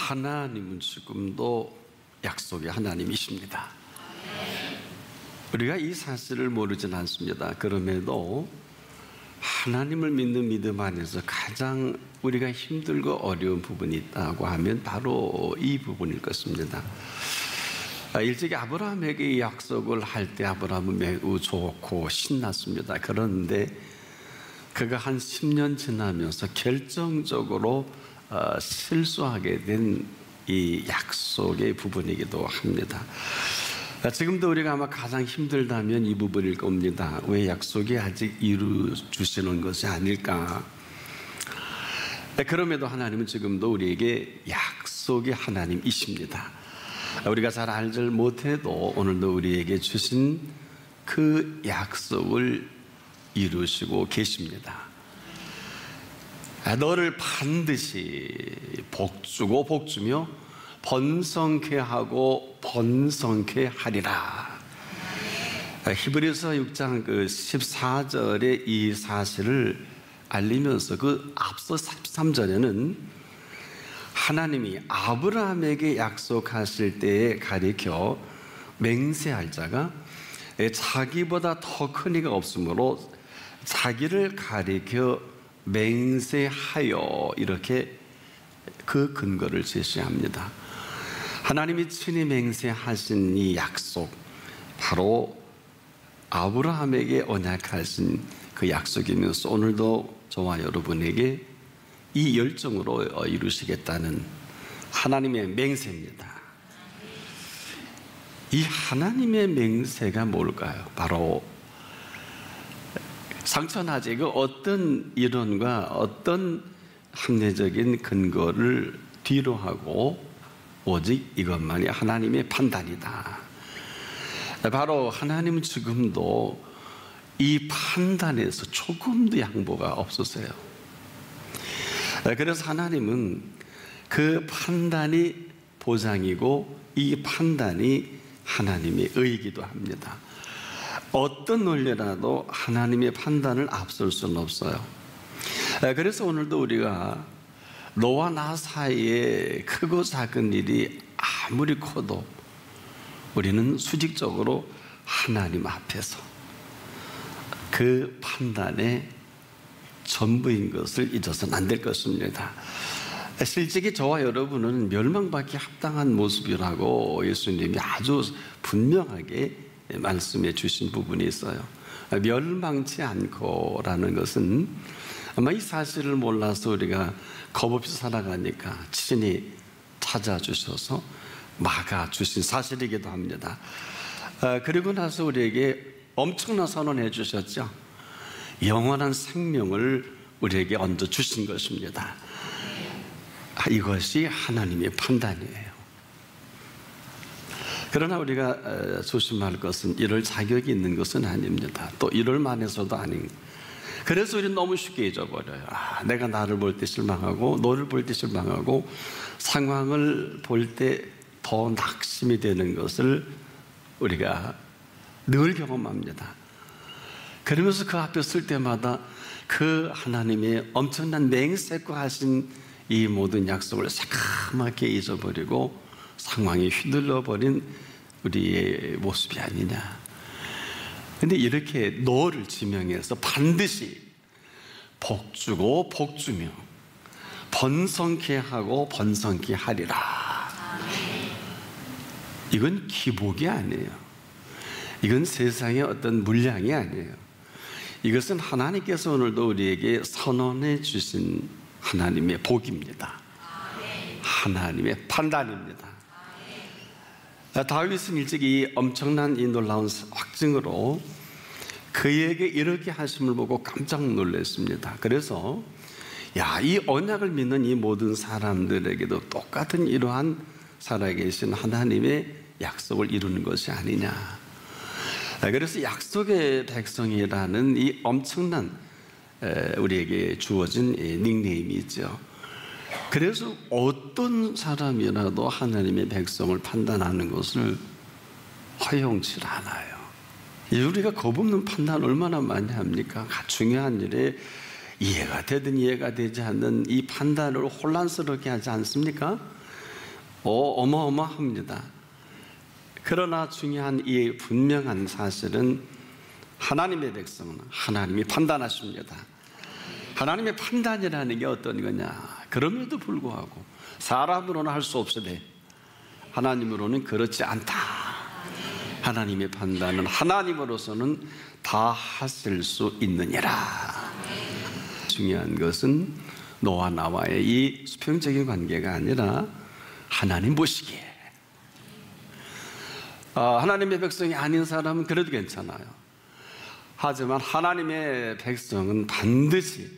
하나님은 지금도 약속의 하나님이십니다. 우리가 이 사실을 모르진 않습니다. 그럼에도 하나님을 믿는 믿음 안에서 가장 우리가 힘들고 어려운 부분이 있다고 하면 바로 이 부분일 것입니다. 일찍이 아브라함에게 이 약속을 할 때 아브라함은 매우 좋고 신났습니다. 그런데 그가 한 10년 지나면서 결정적으로 실수하게 된 이 약속의 부분이기도 합니다. 지금도 우리가 아마 가장 힘들다면 이 부분일 겁니다. 왜 약속이 아직 이루 주시는 것이 아닐까? 그럼에도 하나님은 지금도 우리에게 약속의 하나님이십니다. 우리가 잘 알지 못해도 오늘도 우리에게 주신 그 약속을 이루시고 계십니다. 너를 반드시 복주고 복주며 번성케 하고 번성케 하리라. 히브리서 6장 14절의 이 사실을 알리면서 그 앞서 13절에는 하나님이 아브라함에게 약속하실 때에 가리켜 맹세할 자가 자기보다 더 큰 이가 없으므로 자기를 가리켜 맹세하여 이렇게 그 근거를 제시합니다. 하나님이 친히 맹세하신 이 약속, 바로 아브라함에게 언약하신 그 약속이면서 오늘도 저와 여러분에게 이 열정으로 이루시겠다는 하나님의 맹세입니다. 이 하나님의 맹세가 뭘까요? 바로 상처나지 그 어떤 이론과 어떤 합리적인 근거를 뒤로 하고 오직 이것만이 하나님의 판단이다. 바로 하나님은 지금도 이 판단에서 조금도 양보가 없으세요. 그래서 하나님은 그 판단이 보장이고 이 판단이 하나님의 의이기도 합니다. 어떤 논리라도 하나님의 판단을 앞설 수는 없어요. 그래서 오늘도 우리가 너와 나 사이에 크고 작은 일이 아무리 커도 우리는 수직적으로 하나님 앞에서 그 판단의 전부인 것을 잊어서는 안 될 것입니다. 실제로 저와 여러분은 멸망받기 합당한 모습이라고 예수님이 아주 분명하게 말씀해 주신 부분이 있어요. 멸망치 않고라는 것은 아마 이 사실을 몰라서 우리가 겁없이 살아가니까 친히 찾아주셔서 막아주신 사실이기도 합니다. 그리고 나서 우리에게 엄청난 선언해 주셨죠. 영원한 생명을 우리에게 얹어주신 것입니다. 이것이 하나님의 판단이에요. 그러나 우리가 조심할 것은 이럴 자격이 있는 것은 아닙니다. 또 이럴 만해서도 아닌. 그래서 우리는 너무 쉽게 잊어버려요. 내가 나를 볼 때 실망하고 너를 볼 때 실망하고 상황을 볼 때 더 낙심이 되는 것을 우리가 늘 경험합니다. 그러면서 그 앞에 설 때마다 그 하나님의 엄청난 맹세코 하신 이 모든 약속을 새카맣게 잊어버리고 상황에 휘둘러버린 우리의 모습이 아니냐. 근데 이렇게 너를 지명해서 반드시 복주고 복주며 번성케 하고 번성케 하리라. 이건 기복이 아니에요. 이건 세상의 어떤 물량이 아니에요. 이것은 하나님께서 오늘도 우리에게 선언해 주신 하나님의 복입니다. 하나님의 판단입니다. 다윗은 일찍이 이 엄청난 이 놀라운 확증으로 그에게 이렇게 하심을 보고 깜짝 놀랐습니다. 그래서 이 언약을 믿는 이 모든 사람들에게도 똑같은 이러한 살아계신 하나님의 약속을 이루는 것이 아니냐. 그래서 약속의 백성이라는 이 엄청난 우리에게 주어진 닉네임이 있죠. 그래서 어떤 사람이라도 하나님의 백성을 판단하는 것을 허용치 않아요. 우리가 겁없는 판단 얼마나 많이 합니까? 중요한 일에 이해가 되든 이해가 되지 않는 이 판단을 혼란스럽게 하지 않습니까? 어마어마합니다. 그러나 중요한 이 분명한 사실은 하나님의 백성은 하나님이 판단하십니다. 하나님의 판단이라는 게 어떤 거냐? 그럼에도 불구하고 사람으로는 할 수 없으되 하나님으로는 그렇지 않다. 하나님의 판단은 하나님으로서는 다 하실 수 있느니라. 중요한 것은 너와 나와의 이 수평적인 관계가 아니라 하나님 보시기에 하나님의 백성이 아닌 사람은 그래도 괜찮아요. 하지만 하나님의 백성은 반드시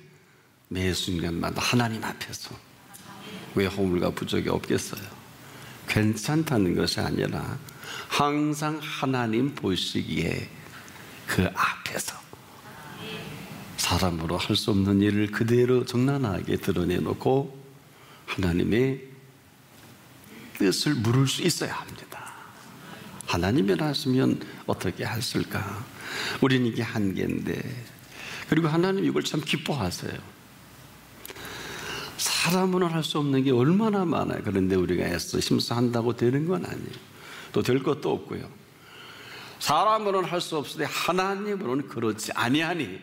매 순간마다 하나님 앞에서 왜 허물과 부족이 없겠어요? 괜찮다는 것이 아니라 항상 하나님 보시기에 그 앞에서 사람으로 할 수 없는 일을 그대로 적나라하게 드러내놓고 하나님의 뜻을 물을 수 있어야 합니다. 하나님이라 하시면 어떻게 하실까? 우리는 이게 한계인데, 그리고 하나님 이걸 참 기뻐하세요. 사람으로는 할 수 없는 게 얼마나 많아요. 그런데 우리가 애써 힘써 한다고 되는 건 아니에요. 또 될 것도 없고요. 사람으로는 할 수 없으되 하나님으로는 그렇지 아니하니,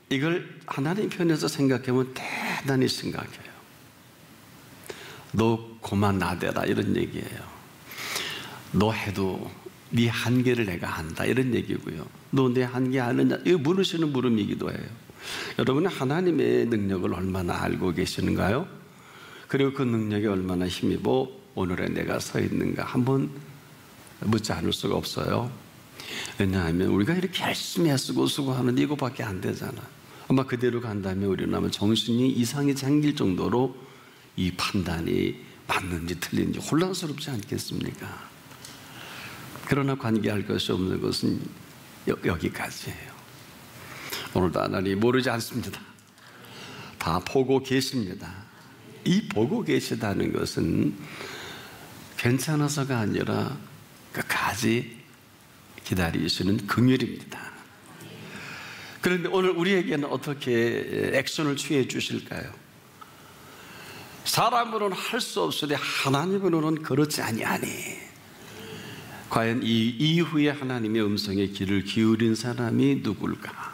이걸 하나님 편에서 생각하면 대단히 심각해요. 너 그만 나대라 이런 얘기예요. 너 해도 네 한계를 내가 안다 이런 얘기고요. 너 내 한계 아느냐, 이거 물으시는 물음이기도 해요. 여러분은 하나님의 능력을 얼마나 알고 계시는가요? 그리고 그 능력이 얼마나 힘입어 오늘에 내가 서 있는가 한번 묻지 않을 수가 없어요. 왜냐하면 우리가 이렇게 열심히 애쓰고 수고하는데 이거밖에 안 되잖아. 아마 그대로 간다면 우리는 아마 정신이 이상이 생길 정도로 이 판단이 맞는지 틀린지 혼란스럽지 않겠습니까? 그러나 관계할 것이 없는 것은 여기까지예요. 오늘도 하나님 모르지 않습니다. 다 보고 계십니다. 이 보고 계시다는 것은 괜찮아서가 아니라 끝까지 기다리시는 긍휼입니다. 그런데 오늘 우리에게는 어떻게 액션을 취해 주실까요? 사람으로는 할 수 없으되 하나님으로는 그렇지 아니하니. 과연 이 이후에 하나님의 음성에 귀를 기울인 사람이 누굴까?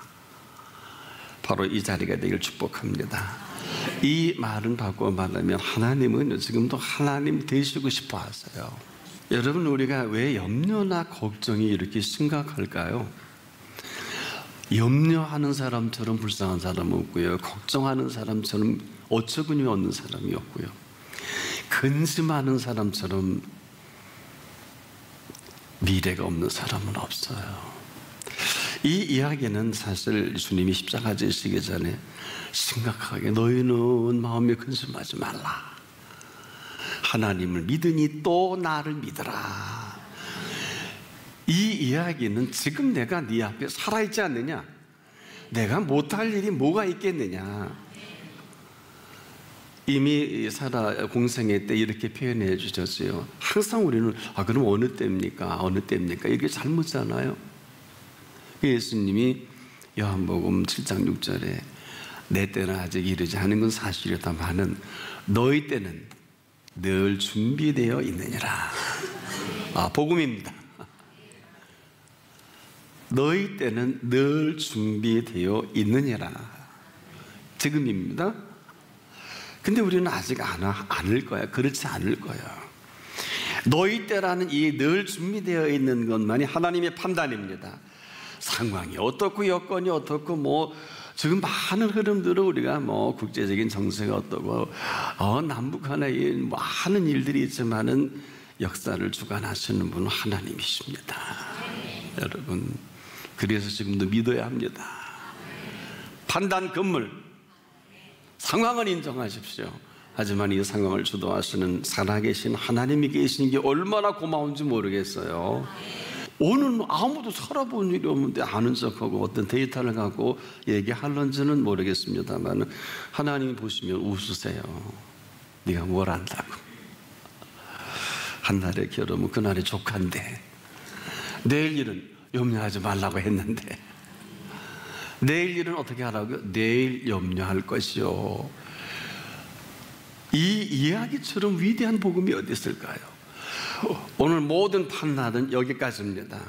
바로 이 자리가 되길 축복합니다. 이 말은 바꿔 말하면 하나님은 지금도 하나님 되시고 싶어 하세요. 여러분, 우리가 왜 염려나 걱정이 이렇게 심각할까요? 염려하는 사람처럼 불쌍한 사람은 없고요, 걱정하는 사람처럼 어처구니 없는 사람이 없고요, 근심하는 사람처럼 미래가 없는 사람은 없어요. 이 이야기는 사실 주님이 십자가 지시기 전에 심각하게 너희는 마음에 근심하지 말라, 하나님을 믿으니 또 나를 믿으라. 이 이야기는 지금 내가 네 앞에 살아있지 않느냐, 내가 못할 일이 뭐가 있겠느냐. 이미 사라 공생애 때 이렇게 표현해 주셨어요. 항상 우리는 그럼 어느 때입니까? 어느 때입니까? 이게 잘 묻잖아요. 예수님이 요한복음 7장 6절에 내 때는 아직 이르지 않은 건 사실이다마는 너희 때는 늘 준비되어 있느니라. 복음입니다. 너희 때는 늘 준비되어 있느니라. 지금입니다. 근데 우리는 아직 않을 거야. 그렇지 않을 거야. 너희 때라는 이 늘 준비되어 있는 것만이 하나님의 판단입니다. 상황이 어떻고 여건이 어떻고 지금 많은 흐름들을 우리가 국제적인 정세가 어떻고 남북 간에 많은 일들이 있지만은 역사를 주관하시는 분은 하나님이십니다. 여러분, 그래서 지금도 믿어야 합니다. 판단 건물 상황은 인정하십시오. 하지만 이 상황을 주도하시는 살아계신 하나님이 계신 게 얼마나 고마운지 모르겠어요. 오늘 아무도 살아본 일이 없는데 아는 척하고 어떤 데이터를 갖고 얘기하는지는 모르겠습니다만 하나님이 보시면 웃으세요. 네가 뭘 안다고. 한날의 결혼은 그날의 조카인데 내일 일은 염려하지 말라고 했는데 내일 일은 어떻게 하라고요? 내일 염려할 것이요. 이 이야기처럼 위대한 복음이 어디 있을까요? 오늘 모든 판단은 여기까지입니다.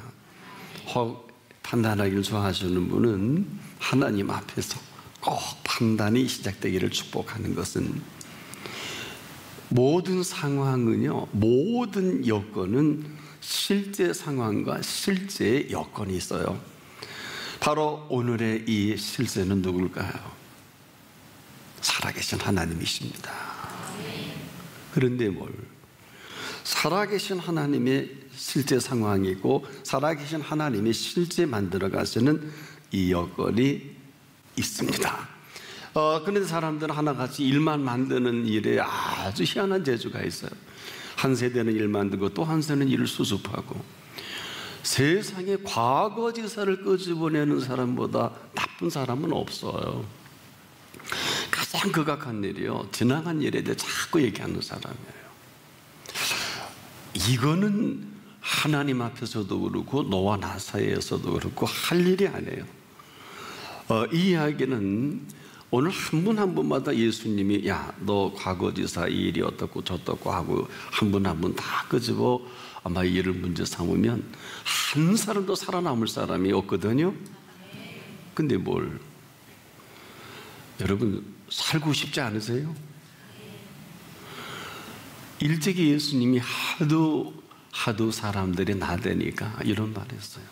혹 판단하기를 좋아하시는 분은 하나님 앞에서 꼭 판단이 시작되기를 축복하는 것은, 모든 상황은요, 모든 여건은 실제 상황과 실제 여건이 있어요. 바로 오늘의 이 실제는 누굴까요? 살아계신 하나님이십니다. 그런데 살아계신 하나님의 실제 상황이고 살아계신 하나님의 실제 만들어 가시는 이 여건이 있습니다. 그런데 사람들은 하나같이 일만 만드는 일에 아주 희한한 재주가 있어요. 한 세대는 일 만들고 또 한 세대는 일을 수습하고, 세상에 과거지사를 끄집어내는 사람보다 나쁜 사람은 없어요. 가장 극악한 일이요, 지나간 일에 대해 자꾸 얘기하는 사람이에요. 이거는 하나님 앞에서도 그렇고 너와 나 사이에서도 그렇고 할 일이 아니에요. 이 이야기는 오늘 한 분 한 분마다 예수님이 야, 너 과거지사 이 일이 어떻고 저떻고 하고 한 분 한 분 다 끄집어 아마 이 일을 문제 삼으면 한 사람도 살아남을 사람이 없거든요. 근데 여러분 살고 싶지 않으세요? 일찍이 예수님이 하도 사람들이 나대니까 이런 말 했어요.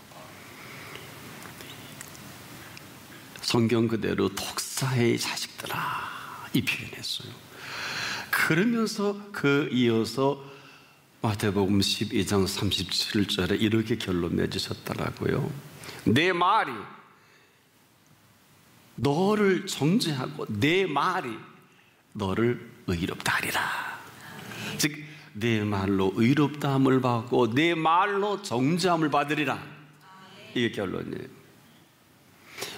성경 그대로 독사의 자식들아, 이 표현했어요. 그러면서 이어서 마태복음 12장 37절에 이렇게 결론 내주셨더라고요. 내 말이 너를 정죄하고 내 말이 너를 의롭다 하리라. 즉 내 말로 의롭다함을 받고 내 말로 정죄함을 받으리라. 이게 결론이에요.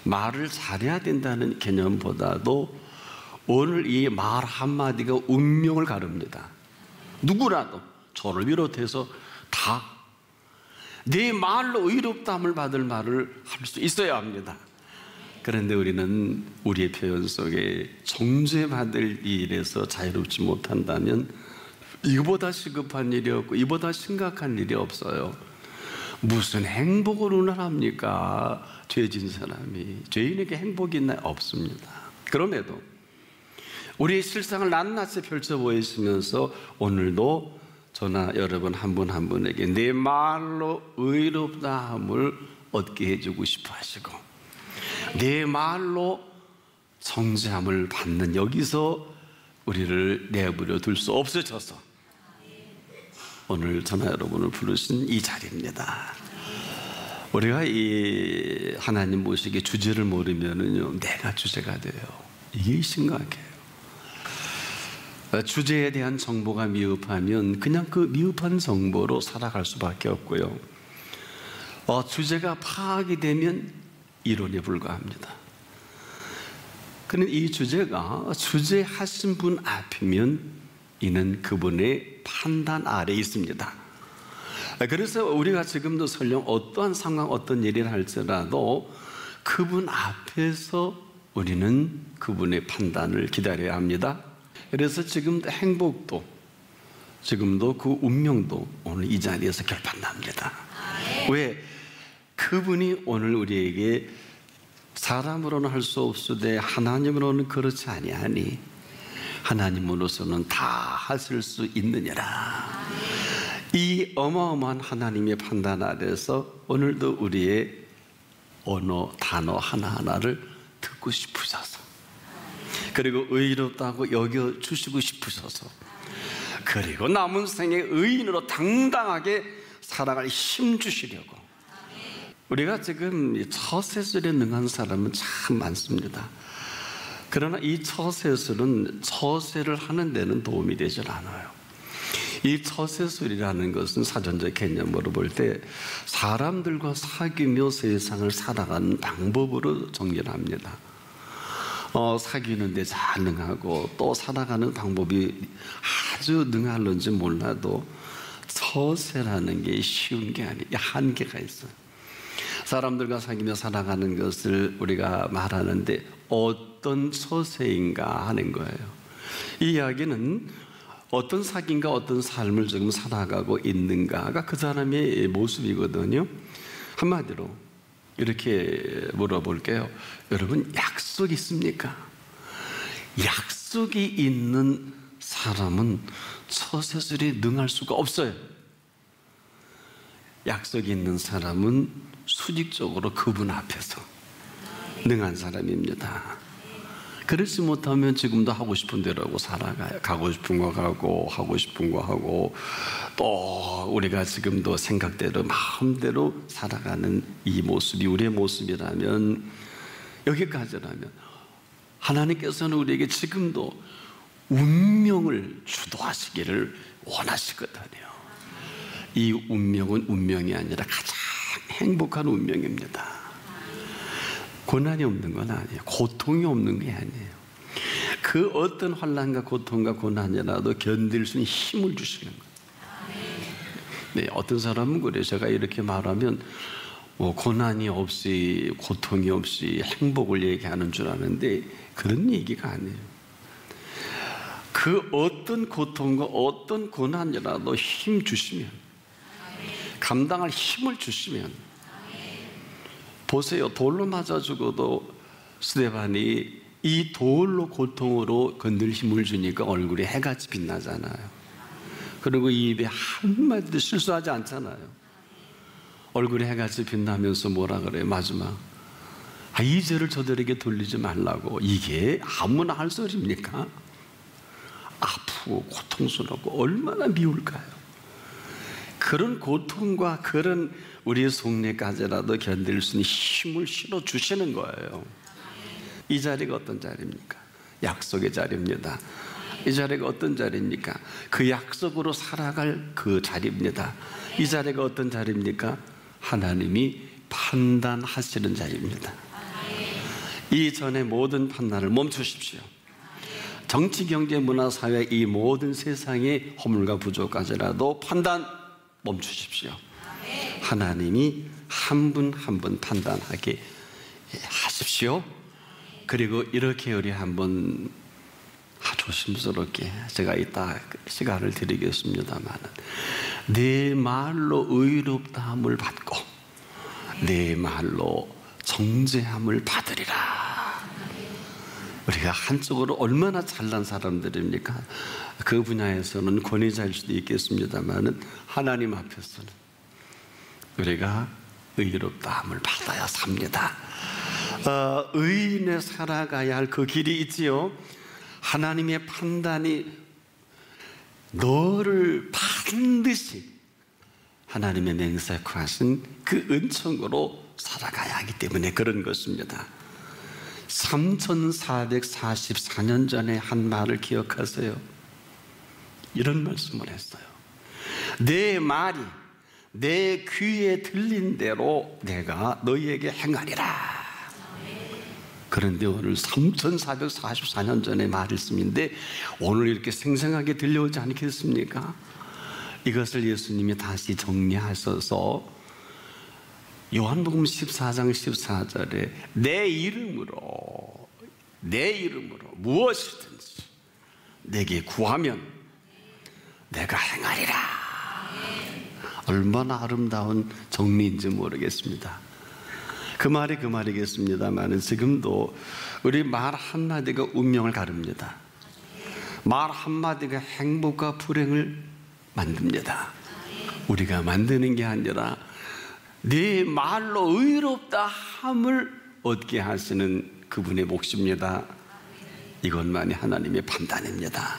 말을 잘해야 된다는 개념보다도 오늘 이 말 한마디가 운명을 가릅니다. 누구라도 저를 비롯해서 다 내 말로 의롭다함을 받을 말을 할 수 있어야 합니다. 그런데 우리는 우리의 표현 속에 정죄받을 일에서 자유롭지 못한다면 이거보다 시급한 일이 없고 이보다 심각한 일이 없어요. 무슨 행복을 운운합니까? 죄진 사람이. 죄인에게 행복이 있나요? 없습니다. 그럼에도 우리의 실상을 낱낱이 펼쳐 보이시면서 오늘도 저나 여러분 한 분 한 분에게 내 말로 의롭다함을 얻게 해주고 싶어 하시고 내 말로 정죄함을 받는 여기서 우리를 내버려 둘 수 없으셔서 오늘 저나 여러분을 부르신 이 자리입니다. 우리가 이 하나님 모시기 주제를 모르면은요, 내가 주제가 돼요. 이게 심각해요. 주제에 대한 정보가 미흡하면 그냥 그 미흡한 정보로 살아갈 수밖에 없고요. 주제가 파악이 되면 이론에 불과합니다. 그런데 이 주제가 주제하신 분 앞이면 이는 그분의 판단 아래에 있습니다. 그래서 우리가 지금도 설령 어떠한 상황, 어떤 일을 할지라도 그분 앞에서 우리는 그분의 판단을 기다려야 합니다. 그래서 지금도 행복도, 지금도 그 운명도 오늘 이 자리에서 결판납니다. 왜? 그분이 오늘 우리에게 사람으로는 할 수 없으되 하나님으로는 그렇지 아니하니 하나님으로서는 다 하실 수 있느니라. 이 어마어마한 하나님의 판단 아래서 오늘도 우리의 언어, 단어 하나하나를 듣고 싶으셔서, 그리고 의롭다고 여겨주시고 싶으셔서, 그리고 남은 생에 의인으로 당당하게 살아갈 힘 주시려고. 우리가 지금 처세술에 능한 사람은 참 많습니다. 그러나 이 처세술은 처세를 하는 데는 도움이 되질 않아요. 이 처세술이라는 것은 사전적 개념으로 볼 때 사람들과 사귀며 세상을 살아가는 방법으로 정리를 합니다. 사귀는 데 잘 능하고 또 살아가는 방법이 아주 능할는지 몰라도 처세라는 게 쉬운 게 아니에요. 한계가 있어요. 사람들과 사귀며 살아가는 것을 우리가 말하는데 어떤 처세인가 하는 거예요. 이 이야기는 어떤 사귑과 어떤 삶을 지금 살아가고 있는가가 그 사람의 모습이거든요. 한마디로 이렇게 물어볼게요. 여러분, 약속 있습니까? 약속이 있는 사람은 처세술에 능할 수가 없어요. 약속이 있는 사람은 수직적으로 그분 앞에서 능한 사람입니다. 그렇지 못하면 지금도 하고 싶은 대로 하고 살아가요. 가고 싶은 거 가고 하고 싶은 거 하고 또 우리가 지금도 생각대로 마음대로 살아가는 이 모습이 우리의 모습이라면, 여기까지라면 하나님께서는 우리에게 지금도 운명을 주도하시기를 원하시거든요. 이 운명은 운명이 아니라 가장 행복한 운명입니다. 고난이 없는 건 아니에요. 고통이 없는 게 아니에요. 그 어떤 환난과 고통과 고난이라도 견딜 수 있는 힘을 주시는 거예요. 네, 어떤 사람은 그래요. 제가 이렇게 말하면 고난이 없이 고통이 없이 행복을 얘기하는 줄 아는데 그런 얘기가 아니에요. 그 어떤 고통과 어떤 고난이라도 힘 주시면, 감당할 힘을 주시면, 보세요. 돌로 맞아 죽어도 스데반이 이 돌로 고통으로 건들 힘을 주니까 얼굴에 해같이 빛나잖아요. 그리고 입에 한마디도 실수하지 않잖아요. 얼굴에 해같이 빛나면서 뭐라 그래요? 마지막, 이 죄를 저들에게 돌리지 말라고. 이게 아무나 할 소리입니까? 아프고 고통스럽고 얼마나 미울까요? 그런 고통과 그런 우리의 속내까지라도 견딜 수 있는 힘을 실어 주시는 거예요. 이 자리가 어떤 자리입니까? 약속의 자리입니다. 이 자리가 어떤 자리입니까? 그 약속으로 살아갈 그 자리입니다. 이 자리가 어떤 자리입니까? 하나님이 판단하시는 자리입니다. 이전의 모든 판단을 멈추십시오. 정치, 경제, 문화, 사회 이 모든 세상의 허물과 부족까지라도 판단 멈추십시오. 하나님이 한 분 한 분 판단하게 하십시오. 그리고 이렇게 우리 한번 조심스럽게 제가 이따 시간을 드리겠습니다만, 내 말로 의롭다함을 받고 내 말로 정죄함을 받으리라. 우리가 한쪽으로 얼마나 잘난 사람들입니까? 그 분야에서는 권위자일 수도 있겠습니다만 하나님 앞에서는 우리가 의롭다함을 받아야 삽니다. 의인의 살아가야 할 그 길이 있지요. 하나님의 판단이 너를 반드시 하나님의 맹세하신 그 은총으로 살아가야 하기 때문에 그런 것입니다. 3444년 전에 한 말을 기억하세요. 이런 말씀을 했어요. 내 말이 내 귀에 들린 대로 내가 너희에게 행하리라. 그런데 오늘 3444년 전의 말씀인데 오늘 이렇게 생생하게 들려오지 않겠습니까? 이것을 예수님이 다시 정리하셔서 요한복음 14장 14절에 내 이름으로 무엇이든지 내게 구하면 내가 행하리라. 얼마나 아름다운 정리인지 모르겠습니다. 그 말이 그 말이겠습니다만 지금도 우리 말 한마디가 운명을 가릅니다. 말 한마디가 행복과 불행을 만듭니다. 우리가 만드는 게 아니라 네 말로 의롭다 함을 얻게 하시는 그분의 몫입니다. 이것만이 하나님의 판단입니다.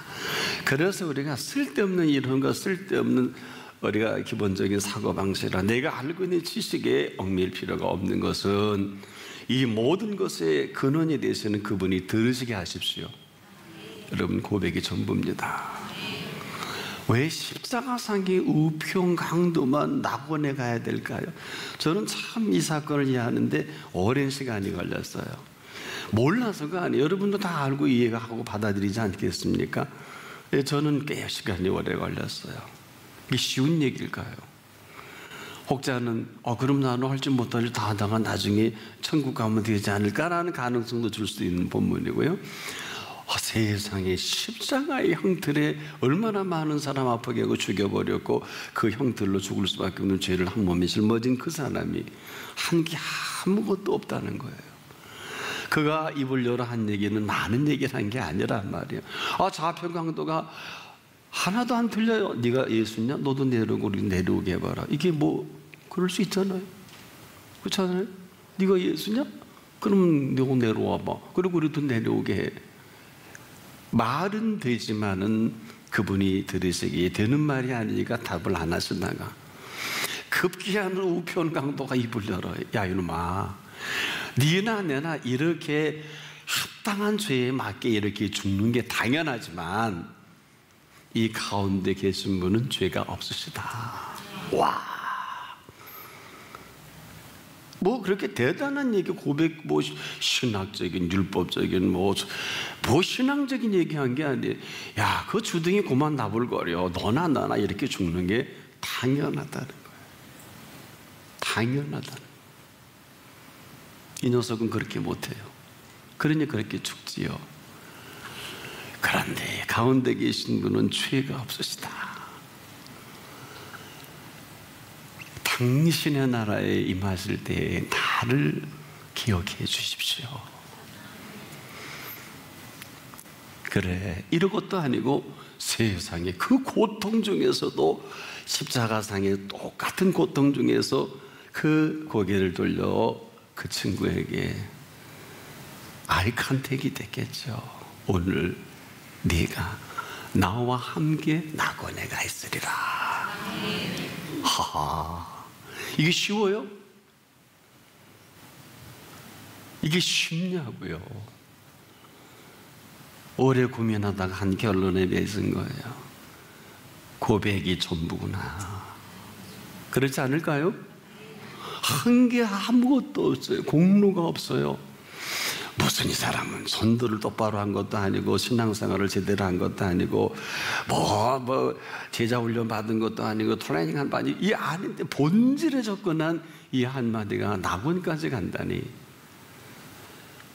그래서 우리가 쓸데없는 이런 거, 쓸데없는 우리가 기본적인 사고방식이라 내가 알고 있는 지식에 얽매일 필요가 없는 것은 이 모든 것의 근원이 되시는 그분이 들으시게 하십시오. 여러분, 고백이 전부입니다. 왜 십자가상의 우평 강도만 낙원에 가야 될까요? 저는 참 이 사건을 이해하는데 오랜 시간이 걸렸어요. 몰라서가 아니에요. 여러분도 다 알고 이해가 하고 받아들이지 않겠습니까? 저는 꽤 시간이 오래 걸렸어요. 이게 쉬운 얘기일까요? 혹자는 그럼 나는 할지 못할 일 다 하다가 나중에 천국 가면 되지 않을까라는 가능성도 줄 수 있는 본문이고요. 세상에 십자가의 형틀에 얼마나 많은 사람 아프게 하고 죽여버렸고 그 형틀로 죽을 수밖에 없는 죄를 한 몸에 짊어진 그 사람이 한 게 아무것도 없다는 거예요. 그가 입을 열어 한 얘기는 많은 얘기를 한 게 아니란 말이에요. 좌표 강도가 하나도 안 틀려요. 네가 예수냐? 너도 내려오고 우리 내려오게 해봐라. 이게 뭐 그럴 수 있잖아요. 그렇잖아요. 네가 예수냐? 그럼 너 내려와봐. 그리고 우리도 내려오게 해. 말은 되지만은 그분이 들으시기에 되는 말이 아니니까 답을 안 하시다가 급기야는 우편 강도가 입을 열어요. 야 이놈아, 네나 내나 이렇게 합당한 죄에 맞게 이렇게 죽는 게 당연하지만 이 가운데 계신 분은 죄가 없으시다. 와, 뭐 그렇게 대단한 얘기, 고백, 뭐 신학적인, 율법적인, 뭐 신앙적인 얘기한 게 아니에요. 야, 그 주둥이 그만 나불거려. 너나 나나 이렇게 죽는 게 당연하다는 거예요. 당연하다는 거예요. 이 녀석은 그렇게 못해요. 그러니 그렇게 죽지요. 그런데 가운데 계신 분은 죄가 없으시다. 당신의 나라에 임하실 때 나를 기억해 주십시오. 그래, 이런 것도 아니고 세상에 그 고통 중에서도 십자가상의 똑같은 고통 중에서 그 고개를 돌려 그 친구에게 알칸택이 됐겠죠. 오늘 네가 나와 함께 낙원에 가 있으리라. 하하, 이게 쉬워요? 이게 쉽냐고요. 오래 고민하다가 한 결론에 맺은 거예요. 고백이 전부구나. 그렇지 않을까요? 한 게 아무것도 없어요. 공로가 없어요. 무슨 이 사람은 전도를 똑바로 한 것도 아니고 신앙생활을 제대로 한 것도 아니고 뭐 제자 훈련 받은 것도 아니고 트레이닝 한 바지 이 아닌데 본질에 접근한 이 한마디가 낙원까지 간다니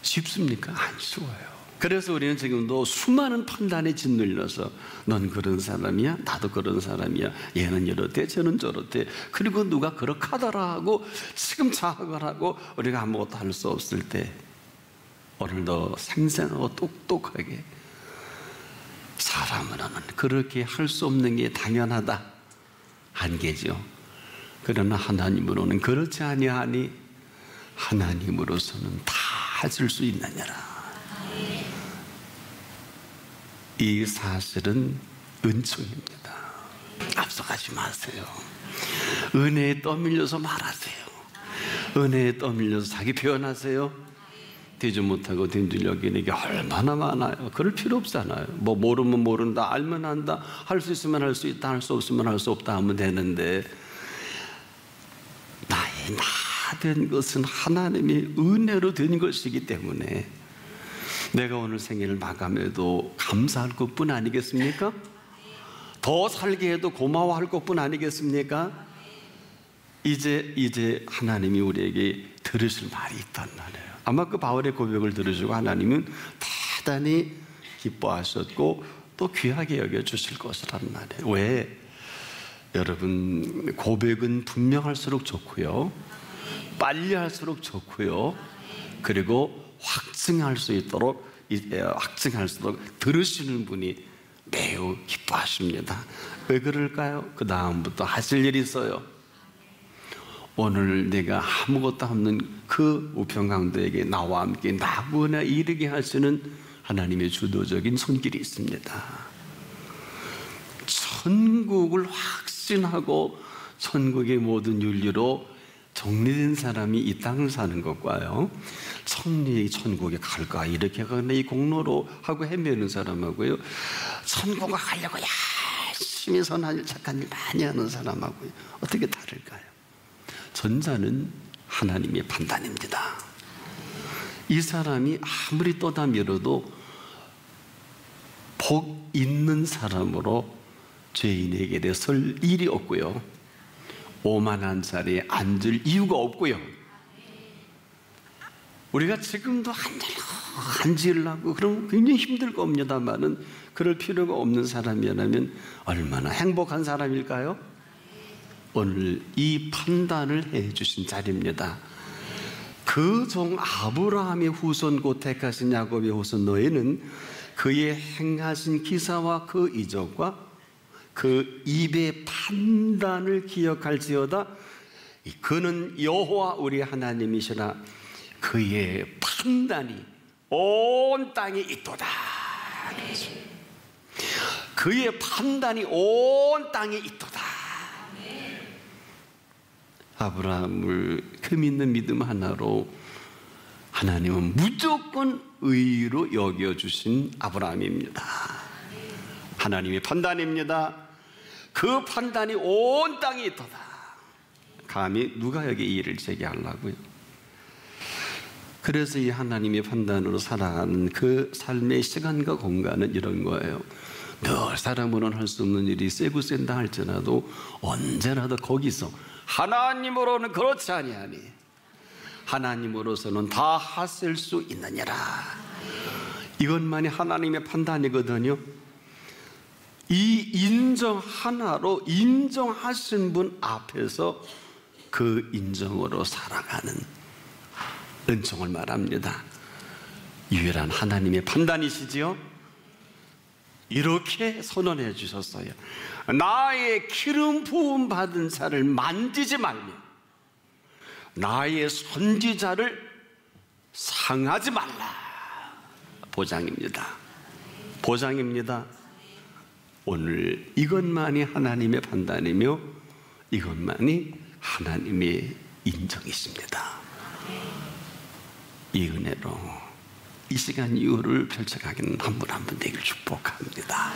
쉽습니까? 안 쉬워요. 그래서 우리는 지금도 수많은 판단에 짓눌려서 넌 그런 사람이야, 나도 그런 사람이야, 얘는 이렇대 쟤는 저렇대, 그리고 누가 그렇게 하더라 하고 시금차학을 하고 우리가 아무것도 할 수 없을 때 오늘도 생생하고 똑똑하게 사람으로는 그렇게 할 수 없는 게 당연하다, 한계죠. 그러나 하나님으로는 그렇지 아니하니 하나님으로서는 다 줄 수 있느니라. 이 사실은 은총입니다. 앞서가지 마세요. 은혜에 떠밀려서 말하세요. 은혜에 떠밀려서 자기 표현하세요. 되지 못하고 된 줄 여기는 게 얼마나 많아요. 그럴 필요 없잖아요. 뭐 모르면 모른다, 알면 안다, 할 수 있으면 할 수 있다, 할 수 없으면 할 수 없다 하면 되는데 나의 나 된 것은 하나님의 은혜로 된 것이기 때문에 내가 오늘 생일을 마감해도 감사할 것뿐 아니겠습니까? 더 살게 해도 고마워할 것뿐 아니겠습니까? 이제 하나님이 우리에게 들으실 말이 있단 말이에요. 아마 그 바울의 고백을 들으시고 하나님은 대단히 기뻐하셨고 또 귀하게 여겨주실 것이란 말이에요. 왜? 여러분, 고백은 분명할수록 좋고요, 빨리 할수록 좋고요, 그리고 확증할 수 있도록, 확증할수록 들으시는 분이 매우 기뻐하십니다. 왜 그럴까요? 그 다음부터 하실 일이 있어요. 오늘 내가 아무것도 없는 그 우편강도에게 나와 함께 낙원에 이르게 하시는 하나님의 주도적인 손길이 있습니다. 천국을 확신하고 천국의 모든 윤리로 정리된 사람이 이 땅을 사는 것과요, 천국에 갈까 이렇게 가는 이 공로로 하고 헤매는 사람하고요, 천국에 가려고 열심히 선한 일 착한 일 많이 하는 사람하고요, 어떻게 다를까요? 전자는 하나님의 판단입니다. 이 사람이 아무리 떠다 밀어도 복 있는 사람으로 죄인에게 설 일이 없고요, 오만한 자리에 앉을 이유가 없고요, 우리가 지금도 안 지으려고 그러면 굉장히 힘들 겁니다만은 그럴 필요가 없는 사람이라면 얼마나 행복한 사람일까요? 오늘 이 판단을 해주신 자리입니다. 그 종 아브라함의 후손 곧 택하신 야곱의 후손 너희는 그의 행하신 기사와 그 이적과 그 입의 판단을 기억할지어다. 그는 여호와 우리 하나님이시라. 그의 판단이 온 땅에 있도다. 그의 판단이 온 땅에 있도다. 아브라함을 흠 있는 믿음 하나로 하나님은 무조건 의로 여겨주신 아브라함입니다. 하나님의 판단입니다. 그 판단이 온 땅에 있도다. 감히 누가 여기 이 일을 제기하려고요? 그래서 이 하나님의 판단으로 살아가는 그 삶의 시간과 공간은 이런 거예요. 늘 사람으로는 할 수 없는 일이 세고 센다 할지라도 언제라도 거기서 하나님으로는 그렇지 아니하니 하나님으로서는 다 하실 수 있느니라. 이것만이 하나님의 판단이거든요. 이 인정 하나로 인정하신 분 앞에서 그 인정으로 살아가는 은총을 말합니다. 유일한 하나님의 판단이시지요. 이렇게 선언해 주셨어요. 나의 기름 부음 받은 자를 만지지 말며 나의 선지자를 상하지 말라. 보장입니다. 보장입니다. 오늘 이것만이 하나님의 판단이며 이것만이 하나님의 인정이십니다. 이 은혜로 이 시간 이후를 펼쳐가기는 한 분 한 분 되길 축복합니다.